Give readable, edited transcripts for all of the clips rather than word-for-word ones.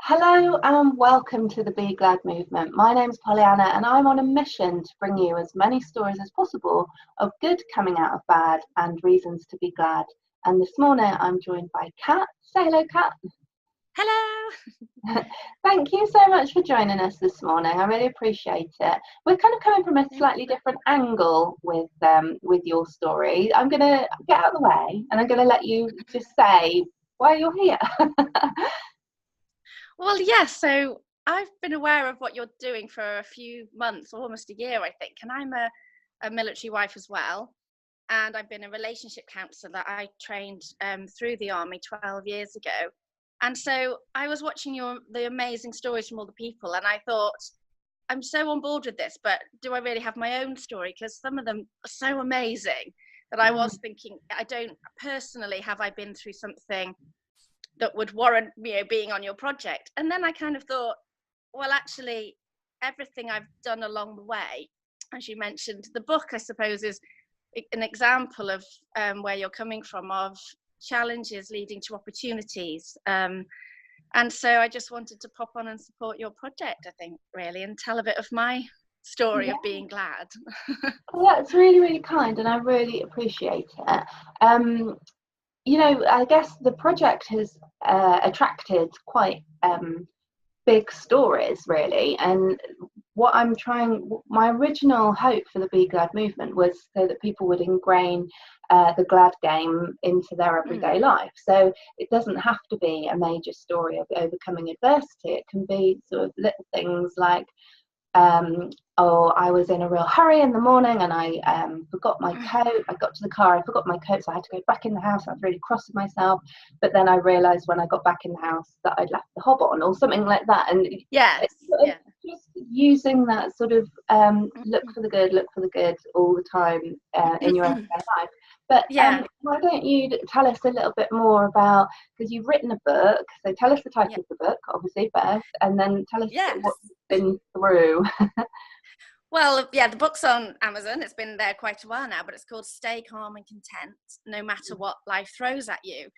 Hello and welcome to the Be Glad movement. My name's Pollyanna and I'm on a mission to bring you as many stories as possible of good coming out of bad and reasons to be glad. And this morning I'm joined by Kat. Say hello, Kat. Hello. Thank you so much for joining us this morning. I really appreciate it. We're kind of coming from a slightly different angle with your story. I'm going to get out of the way and I'm going to let you just say why you're here. Well, yes, so I've been aware of what you're doing for a few months, almost a year, I think. And I'm a military wife as well. And I've been a relationship counsellor that I trained through the army 12 years ago. And so I was watching the amazing stories from all the people, and I thought, I'm so on board with this, but do I really have my own story? Because some of them are so amazing that I was thinking, I don't personally, have I been through something that would warrant being on your project? And then I kind of thought, well, actually everything I've done along the way, as you mentioned, the book I suppose is an example of where you're coming from, of challenges leading to opportunities, and so I just wanted to pop on and support your project, I think, really, and tell a bit of my story of being glad. Well, that's really, really kind and I really appreciate it. I guess the project has attracted quite big stories, really. And my original hope for the Be Glad movement was so that people would ingrain the glad game into their everyday life. So it doesn't have to be a major story of overcoming adversity. It can be sort of little things like, I was in a real hurry in the morning and I forgot my coat. I got to the car, I forgot my coat, so I had to go back in the house. I was really cross with myself, but then I realised when I got back in the house that I'd left the hob on or something like that. And just using that sort of look for the good all the time in your everyday life. But why don't you tell us a little bit more about, because you've written a book, so tell us the title of the book, obviously, first, and then tell us what you've been through. Well, the book's on Amazon. It's been there quite a while now, but it's called Stay Calm and Content, no matter what life throws at you.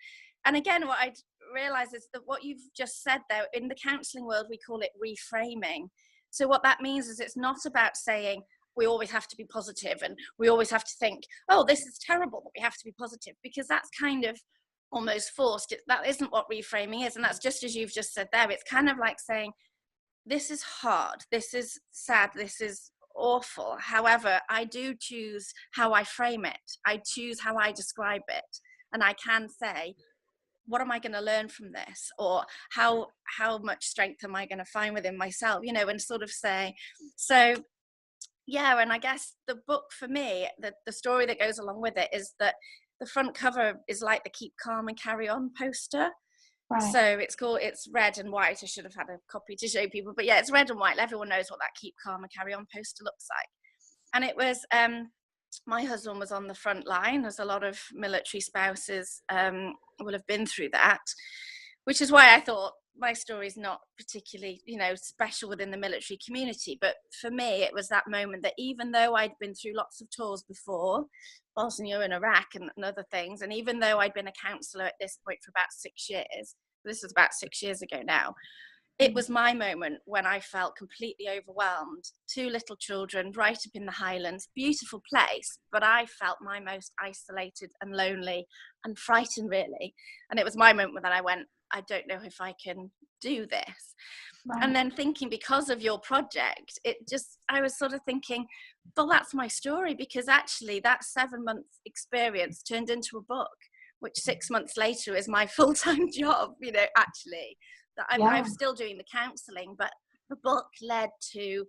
And again, what I realise is that what you've just said there, in the counselling world, we call it reframing. So what that means is it's not about saying we always have to be positive and we always have to think, oh, this is terrible, but we have to be positive, because that's kind of almost forced. That isn't what reframing is. And that's just as you've just said there. It's kind of like saying, this is hard, this is sad, this is awful. However, I do choose how I frame it. I choose how I describe it. And I can say, what am I going to learn from this? Or how much strength am I going to find within myself, and sort of say, so, and I guess the book for me, the story that goes along with it is that the front cover is like the Keep Calm and Carry On poster. Right. So it's red and white. I should have had a copy to show people, but it's red and white. Everyone knows what that Keep Calm and Carry On poster looks like. And it was, my husband was on the front line, as a lot of military spouses will have been through that, which is why I thought my story is not particularly, special within the military community. But for me, it was that moment that even though I'd been through lots of tours before, Bosnia and Iraq and other things, and even though I'd been a counsellor at this point for about 6 years, this was about 6 years ago now, it was my moment when I felt completely overwhelmed. 2 little children right up in the Highlands, beautiful place, but I felt my most isolated and lonely and frightened, really. And it was my moment that I went, I don't know if I can do this. Right. And then thinking, because of your project, I was sort of thinking, well, that's my story, because actually that 7-month experience turned into a book, which 6 months later is my full-time job, actually. I'm still doing the counselling, but the book led to,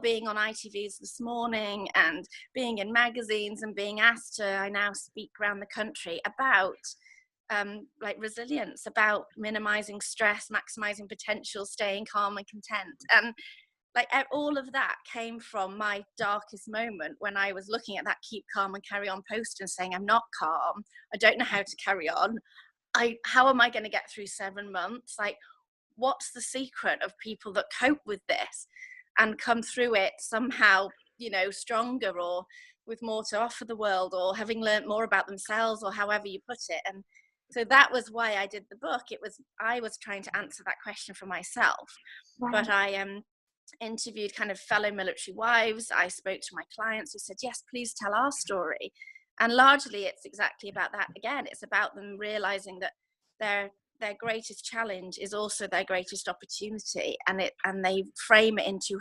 being on ITVs this morning and being in magazines and being asked to, I now speak around the country about resilience, about minimizing stress, maximizing potential, staying calm and content. And all of that came from my darkest moment, when I was looking at that Keep Calm and Carry On post and saying, I'm not calm, I don't know how to carry on, how am I going to get through 7 months? What's the secret of people that cope with this and come through it somehow, stronger, or with more to offer the world, or having learned more about themselves, or however you put it? And So that was why I did the book. I was trying to answer that question for myself. Right. But I interviewed kind of fellow military wives. I spoke to my clients who said, yes, please tell our story. And largely it's exactly about that. Again, it's about them realizing that their greatest challenge is also their greatest opportunity, and they frame it into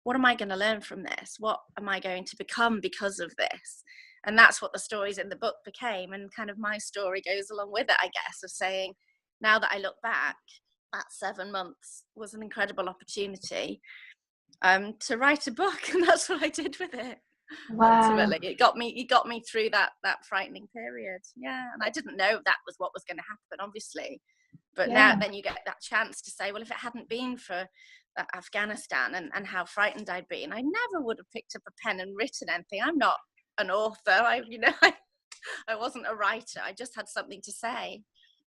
what am I going to learn from this? What am I going to become because of this? And that's what the stories in the book became. And kind of my story goes along with it, I guess, of saying, now that I look back, that 7 months was an incredible opportunity to write a book, and that's what I did with it. Wow. Ultimately, it got me through that frightening period. Yeah, and I didn't know that was what was going to happen, obviously. But now, then you get that chance to say, well, if it hadn't been for Afghanistan and how frightened I'd been, I never would have picked up a pen and written anything. I'm not an author. I wasn't a writer. I just had something to say,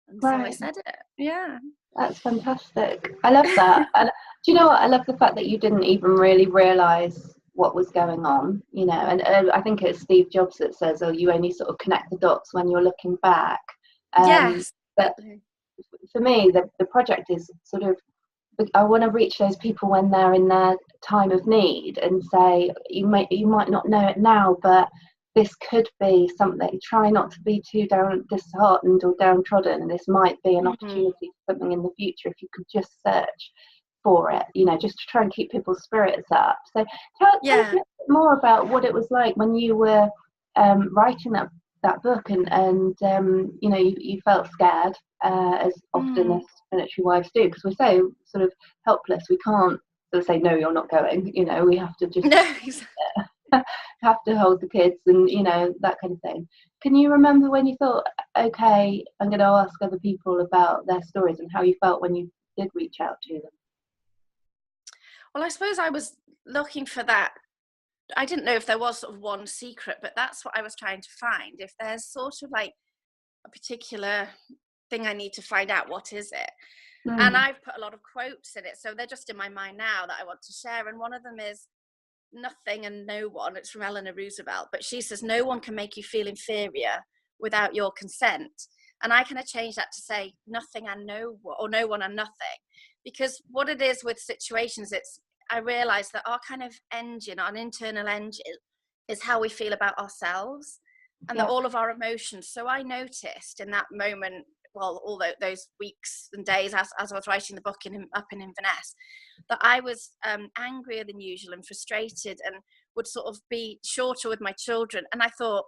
and so I said it. Yeah. That's fantastic. I love that. And do you know what? I love the fact that you didn't even really realise what was going on, you know, and I think it's Steve Jobs that says, oh, you only sort of connect the dots when you're looking back. Yes. But for me, the project is sort of, I want to reach those people when they're in their time of need and say, you might not know it now, but this could be something. Try not to be too disheartened or downtrodden, and this might be an opportunity for something in the future if you could just search for it, you know, just to try and keep people's spirits up. So tell us a bit more about what it was like when you were writing that book, and you know, you felt scared, as often as military wives do, because we're so sort of helpless. We can't sort of say, no, you're not going, you know, we have to just have to hold the kids, and you know, that kind of thing. Can you remember when you thought, okay, I'm going to ask other people about their stories, and how you felt when you did reach out to them? Well, I suppose I was looking for that. I didn't know if there was sort of one secret, but that's what I was trying to find. If there's sort of like a particular thing I need to find out, what is it? And I've put a lot of quotes in it, so they're just in my mind now that I want to share. And one of them is nothing and no one. It's from Eleanor Roosevelt, but she says, no one can make you feel inferior without your consent. And I kind of change that to say nothing and no one, or no one and nothing. Because what it is with situations, I realize that our kind of engine, our internal engine, is how we feel about ourselves, and that all of our emotions. So I noticed in that moment, well, all those weeks and days as I was writing the book up in Inverness, that I was angrier than usual and frustrated, and would sort of be shorter with my children. And I thought,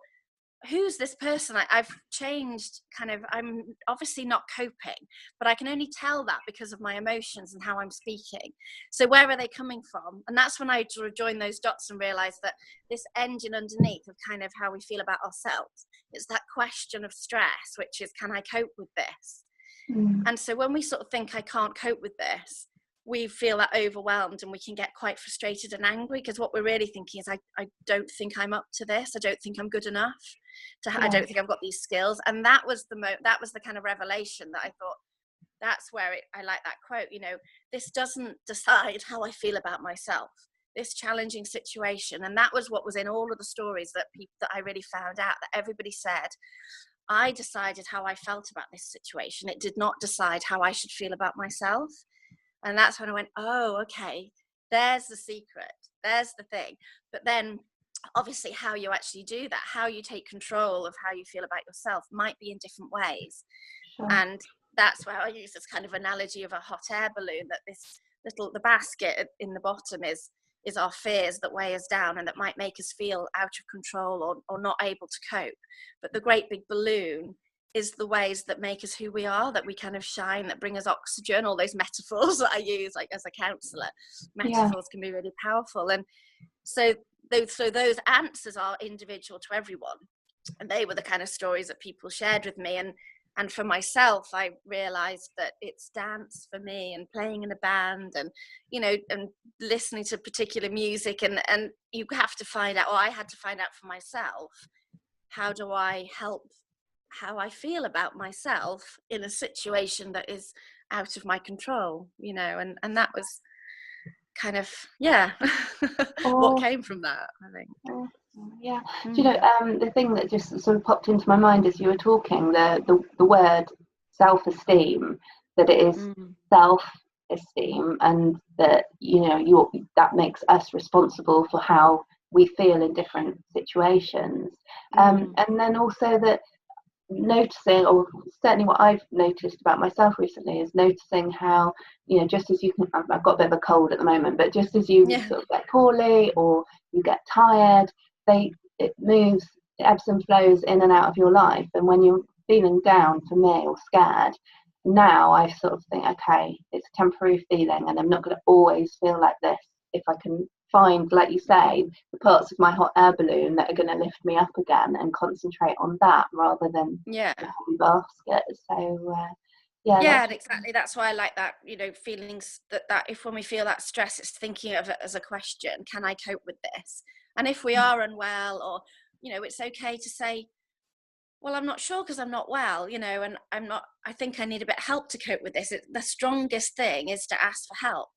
who's this person? I've changed, kind of, I'm obviously not coping, but I can only tell that because of my emotions and how I'm speaking. So where are they coming from? And that's when I sort of joined those dots and realized that this engine underneath of kind of how we feel about ourselves, it's that question of stress, which is, can I cope with this? And so when we sort of think, I can't cope with this, we feel that overwhelmed, and we can get quite frustrated and angry, because what we're really thinking is, I don't think I'm up to this. I don't think I'm good enough. I don't think I've got these skills. And that was the kind of revelation that I thought, that's where I like that quote, you know, this doesn't decide how I feel about myself, this challenging situation. And that was what was in all of the stories that I really found out, that everybody said, I decided how I felt about this situation. It did not decide how I should feel about myself. And that's when I went, oh, okay, there's the secret, there's the thing. But then obviously how you actually do that, how you take control of how you feel about yourself, might be in different ways. And that's where I use this kind of analogy of a hot air balloon, that the basket in the bottom is our fears that weigh us down, and that might make us feel out of control or not able to cope. But the great big balloon is the ways that make us who we are, that we kind of shine, that bring us oxygen. All those metaphors that I use, like as a counsellor, metaphors can be really powerful. And so those answers are individual to everyone, and they were the kind of stories that people shared with me. And for myself, I realized that it's dance for me, and playing in a band, and you know, and listening to particular music, and you have to find out, or I had to find out for myself, how do I help how I feel about myself in a situation that is out of my control, you know. And that was kind of what came from that, I think. Yeah. Do you know, Mm. the thing that just sort of popped into my mind as you were talking, the word self-esteem, that it is Mm. self-esteem, and that, you know, that makes us responsible for how we feel in different situations. Mm. And then also that noticing, or certainly what I've noticed about myself recently, is noticing how, you know, just as you can, I've got a bit of a cold at the moment, but just as you Yeah. sort of get poorly or you get tired, it moves, it ebbs and flows in and out of your life. And when you're feeling down, for me, or scared, now I sort of think, okay, it's a temporary feeling, and I'm not going to always feel like this. If I can find, like you say, the parts of my hot air balloon that are going to lift me up again, and concentrate on that rather than Yeah. the heavy basket. So yeah, Yeah, that's and exactly. That's why I like that, you know, feelings that if when we feel that stress, it's thinking of it as a question, can I cope with this? And if we are unwell, or, you know, it's okay to say, well, I'm not sure because I'm not well, you know, and I think I need a bit of help to cope with this. The strongest thing is to ask for help.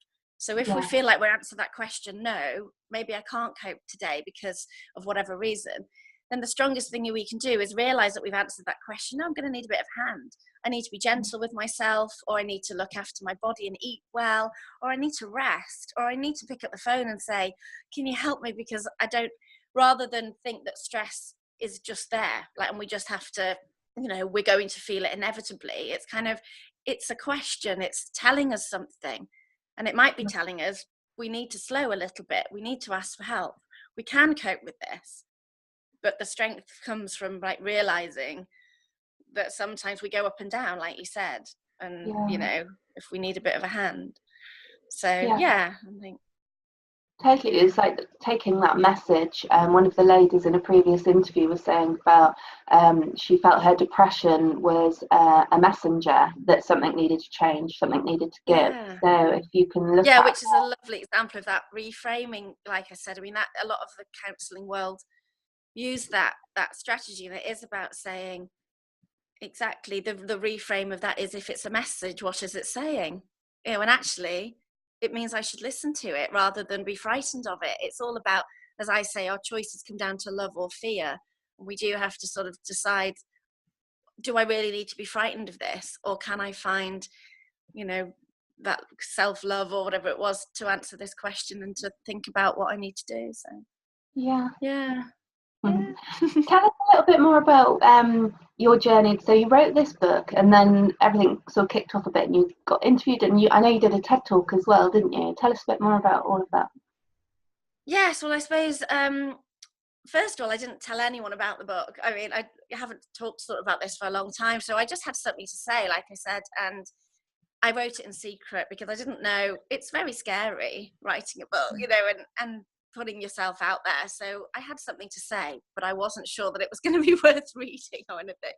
So if we yeah, feel like we're answering that question, no, maybe I can't cope today because of whatever reason, then the strongest thing we can do is realize that we've answered that question. No, I'm going to need a bit of hand. I need to be gentle with myself, or I need to look after my body and eat well, or I need to rest, or I need to pick up the phone and say, can you help me? Because I don't, rather than think that stress is just there, like, and we just have to, you know, we're going to feel it inevitably. It's kind of, it's a question, it's telling us something, and it might be telling us we need to slow a little bit, we need to ask for help, we can cope with this. But the strength comes from, like, realizing that sometimes we go up and down, like you said, and, you yeah, know, if we need a bit of a hand. So yeah. yeah, I think, Totally, it's like taking that message. One of the ladies in a previous interview was saying about, she felt her depression was a messenger, that something needed to change, something needed to give. yeah. So if you can look Yeah, at which is a lovely example of that reframing. Like I said, I mean, that a lot of the counselling world use that strategy, and it is about saying exactly the reframe of that is, if it's a message, what is it saying? You know, and actually, it means I should listen to it rather than be frightened of it. It's all about, as I say, our choices come down to love or fear. We do have to sort of decide: do I really need to be frightened of this, or can I find, you know, that self-love or whatever it was to answer this question and to think about what I need to do. So yeah. yeah. Mhm. Yeah. Tell us a little bit more about your journey. So you wrote this book, and then everything sort of kicked off a bit, and you got interviewed, and I know you did a TED talk as well, didn't you? Tell us a bit more about all of that. Yes, well, I suppose first of all, I didn't tell anyone about the book. I mean, I haven't talked sort of about this for a long time, so I just had something to say, like I said, and I wrote it in secret because I didn't know. It's very scary writing a book, you know, and putting yourself out there. So I had something to say, but I wasn't sure that it was going to be worth reading or anything.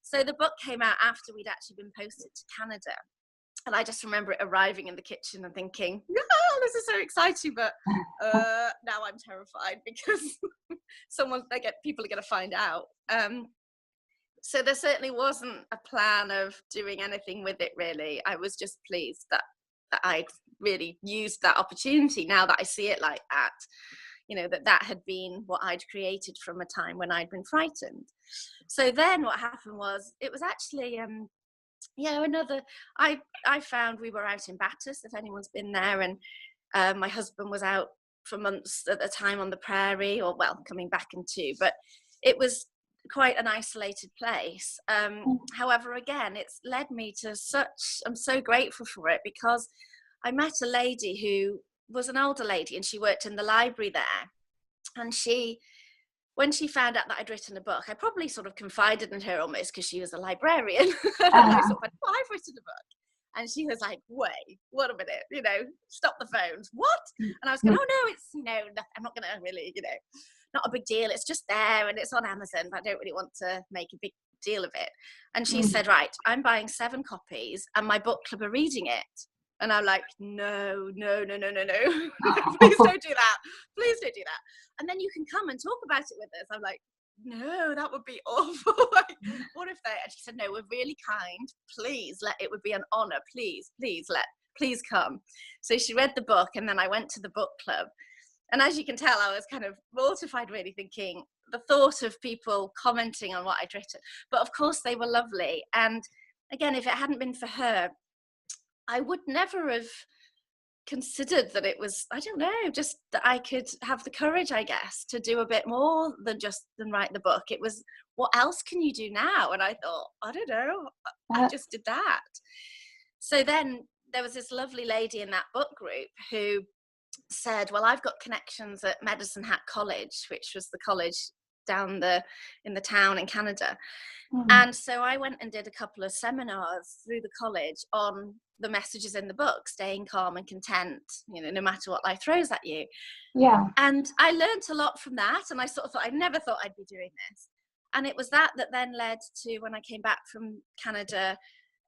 So the book came out after we'd actually been posted to Canada. And I just remember it arriving in the kitchen and thinking, oh, this is so exciting, but now I'm terrified because people are going to find out. So there certainly wasn't a plan of doing anything with it, really. I was just pleased that I'd really used that opportunity, now that I see it like that, you know, that had been what I'd created from a time when I'd been frightened. So then what happened was, it was actually yeah, another, I found, we were out in Battus, if anyone's been there, and my husband was out for months at the time on the prairie, or, well, coming back into, but it was quite an isolated place. However, again, it's led me to such, I'm so grateful for it, because I met a lady who was an older lady, and she worked in the library there, and when she found out that I'd written a book, I probably sort of confided in her almost because she was a librarian. And I Uh, sort of went, well, I've written a book. And she was like, wait, wait a minute, you know, stop the phones. What? And I was going, oh, no, it's, you know, I'm not going to really, you know, not a big deal. It's just there and it's on Amazon, but I don't really want to make a big deal of it. And she said, right, I'm buying 7 copies and my book club are reading it. And I'm like, no, no, no, no, no, no. Please don't do that. Please don't do that. And then you can come and talk about it with us. I'm like, no, that would be awful. Like, what if they? And she said, no, we're really kind. Please it would be an honor. Please come. So she read the book, and then I went to the book club. And as you can tell, I was kind of mortified, really, thinking the thought of people commenting on what I'd written. But of course, they were lovely. And again, if it hadn't been for her, I would never have considered that it was, I don't know, just that I could have the courage, I guess, to do a bit more than write the book. It was, what else can you do now? And I thought, I don't know, I just did that. So then there was this lovely lady in that book group who said, well, I've got connections at Medicine Hat College, which was the college down in the town in Canada. And so I went and did a couple of seminars through the college on the messages in the book, staying calm and content, no matter what life throws at you. Yeah. And I learned a lot from that. And I sort of thought, I never thought I'd be doing this. And it was that then led to, when I came back from Canada,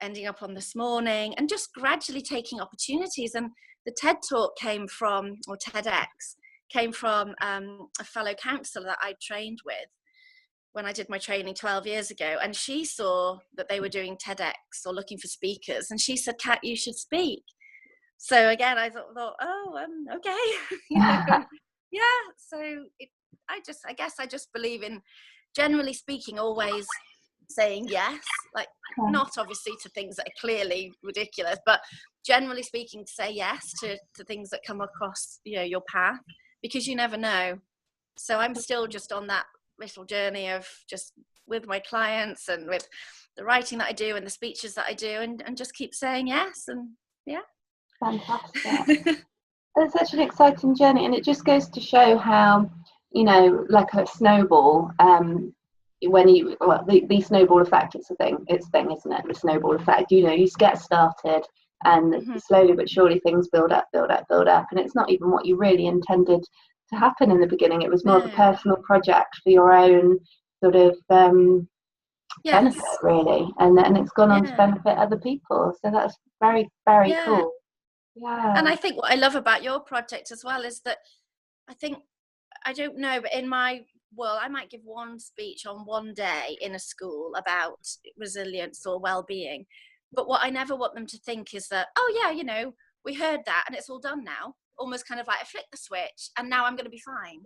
ending up on This Morning and just gradually taking opportunities. And the TED Talk or TEDx came from a fellow counsellor that I trained with when I did my training 12 years ago. And she saw that they were doing TEDx or looking for speakers. And she said, Kat, you should speak. So again, I thought, okay. Yeah. So I guess I just believe in, generally speaking, always saying yes, like not obviously to things that are clearly ridiculous, but generally speaking, to say yes to things that come across, your path, because you never know. So I'm still just on that little journey of just with my clients and with the writing that I do and the speeches that I do, and just keep saying yes. And yeah. Fantastic. It's such an exciting journey, and it just goes to show how, like a snowball, the snowball effect, it's a thing, isn't it? The snowball effect, you just get started, and slowly but surely things build up, and it's not even what you really intended to happen in the beginning. It was more of a personal project for your own sort of benefit, really, and it's gone on to benefit other people. So that's very, very cool. Yeah. And I think what I love about your project as well is that I don't know, but in my world, I might give one speech on one day in a school about resilience or well-being. But what I never want them to think is that, oh yeah, we heard that and it's all done now. Almost kind of like I flick the switch and now I'm going to be fine.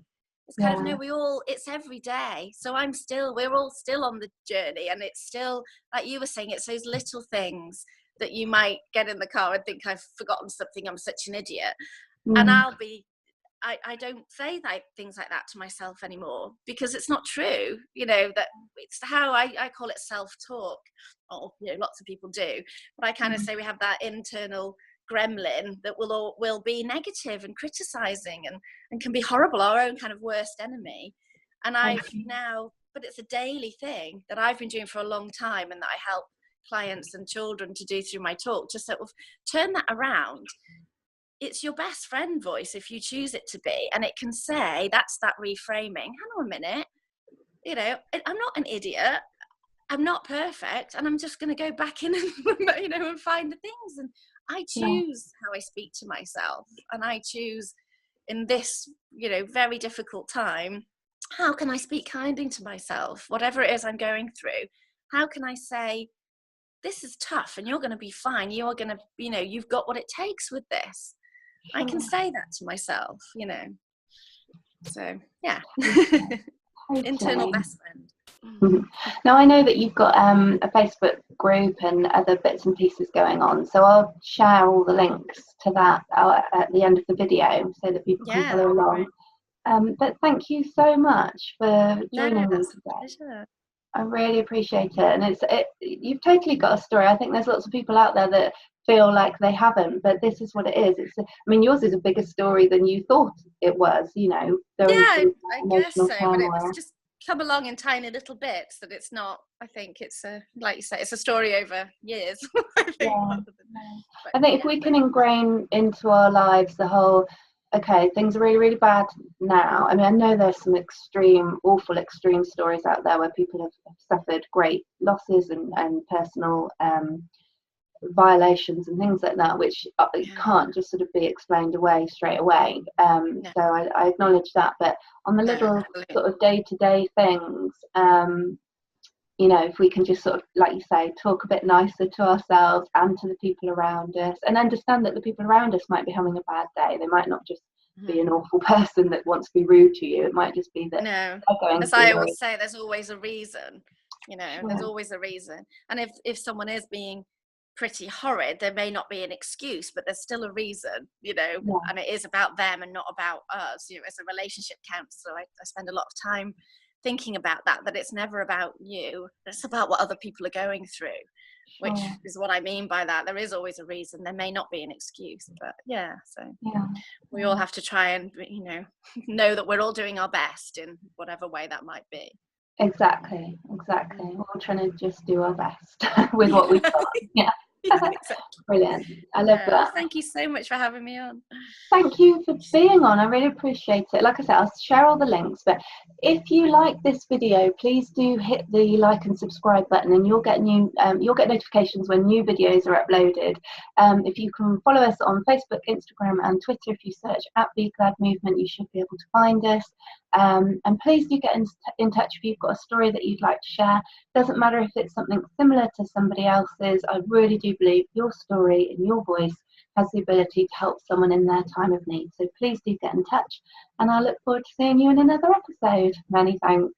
It's kind of, no, it's every day. So we're all still on the journey, and it's still, like you were saying, it's those little things that you might get in the car and think I've forgotten something, I'm such an idiot. And I don't say things like that to myself anymore, because it's not true, that it's how I call it self-talk, or lots of people do, but I kind of say we have that internal gremlin that will be negative and criticizing and can be horrible, our own kind of worst enemy. And but it's a daily thing that I've been doing for a long time, and that I help clients and children to do through my talk, just sort of turn that around. It's your best friend voice if you choose it to be, and it can say, that's that reframing, hang on a minute, I'm not an idiot, I'm not perfect, and I'm just going to go back in and and find the things. And I choose how I speak to myself, and I choose in this very difficult time, how can I speak kindly to myself, whatever it is I'm going through. How can I say, this is tough and you're going to be fine, you're going to you've got what it takes with this. I can say that to myself, so yeah. Internal best friend. Now I know that you've got a Facebook group and other bits and pieces going on, so I'll share all the links to that at the end of the video so that people can follow along. But thank you so much for joining me today. I really appreciate it, and you've totally got a story. I think there's lots of people out there that feel like they haven't, but this is what it is. Yours is a bigger story than you thought it was. I guess so, but it's just come along in tiny little bits. That it's not. I think it's like you say, it's a story over years. I think if we can ingrain into our lives the whole, okay, things are really, really bad now. I know there's some awful extreme stories out there where people have suffered great losses and personal violations and things like that, which can't just sort of be explained away straight away. So I acknowledge that, but on the little sort of day-to-day things, if we can just sort of, like you say, talk a bit nicer to ourselves and to the people around us, and understand that the people around us might be having a bad day. They might not just be an awful person that wants to be rude to you. It might just be that No, they're going as I through always say, there's always a reason. You know, Sure. there's always a reason. And if someone is being pretty horrid, there may not be an excuse, but there's still a reason, you know. Yeah. And it is about them and not about us. You know, as a relationship counselor, I spend a lot of time thinking about that it's never about you, it's about what other people are going through. Which is what I mean by that. There is always a reason. There may not be an excuse, but yeah. So we all have to try and, you know that we're all doing our best in whatever way that might be. Exactly. We're all trying to just do our best with what we've got. Yeah. Exactly. Brilliant. I love that. Well, thank you so much for having me on. Thank you for being on. I really appreciate it. Like I said, I'll share all the links, but if you like this video, please do hit the like and subscribe button, and you'll get notifications when new videos are uploaded. If you can follow us on Facebook, Instagram and Twitter, if you search at Be Glad Movement, you should be able to find us. And please do get in touch if you've got a story that you'd like to share. Doesn't matter if it's something similar to somebody else's. I really do believe your story and your voice has the ability to help someone in their time of need. So please do get in touch, and I look forward to seeing you in another episode. Many thanks.